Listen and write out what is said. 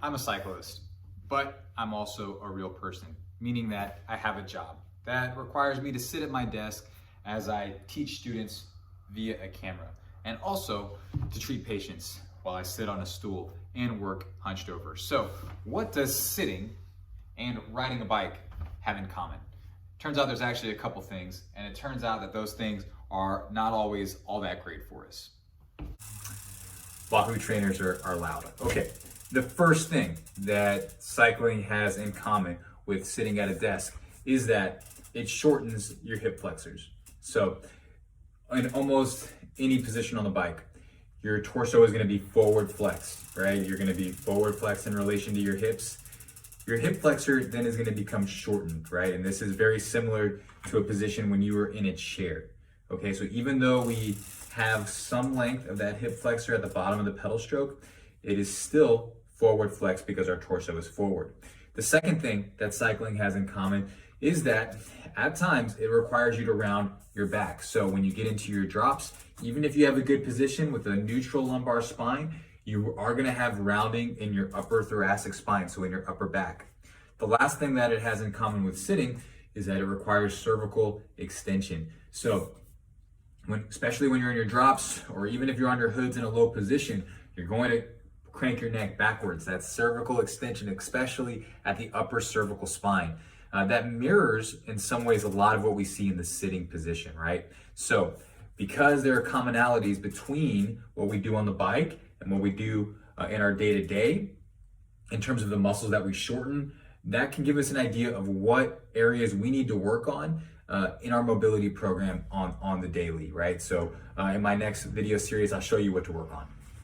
I'm a cyclist, but I'm also a real person, meaning that I have a job that requires me to sit at my desk as I teach students via a camera, and also to treat patients while I sit on a stool and work hunched over. So what does sitting and riding a bike have in common? Turns out there's actually a couple things, and it turns out that those things are not always all that great for us. Wahoo trainers are loud. Okay, the first thing that cycling has in common with sitting at a desk is that it shortens your hip flexors. So in almost any position on the bike, your torso is going to be forward flexed, right? You're going to be forward flexed in relation to your hips. Your hip flexor then is going to become shortened, right? And this is very similar to a position when you were in a chair. Okay, so even though we have some length of that hip flexor at the bottom of the pedal stroke, it is still forward flexed because our torso is forward. The second thing that cycling has in common is that at times it requires you to round your back. So when you get into your drops, even if you have a good position with a neutral lumbar spine, you are going to have rounding in your upper thoracic spine, so in your upper back. The last thing that it has in common with sitting is that it requires cervical extension. So especially when you're in your drops, or even if you're on your hoods in a low position, you're going to crank your neck backwards. That's cervical extension, especially at the upper cervical spine. That mirrors in some ways a lot of what we see in the sitting position, right? So because there are commonalities between what we do on the bike and what we do in our day-to-day, in terms of the muscles that we shorten, that can give us an idea of what areas we need to work on in our mobility program on the daily, right? So in my next video series, I'll show you what to work on.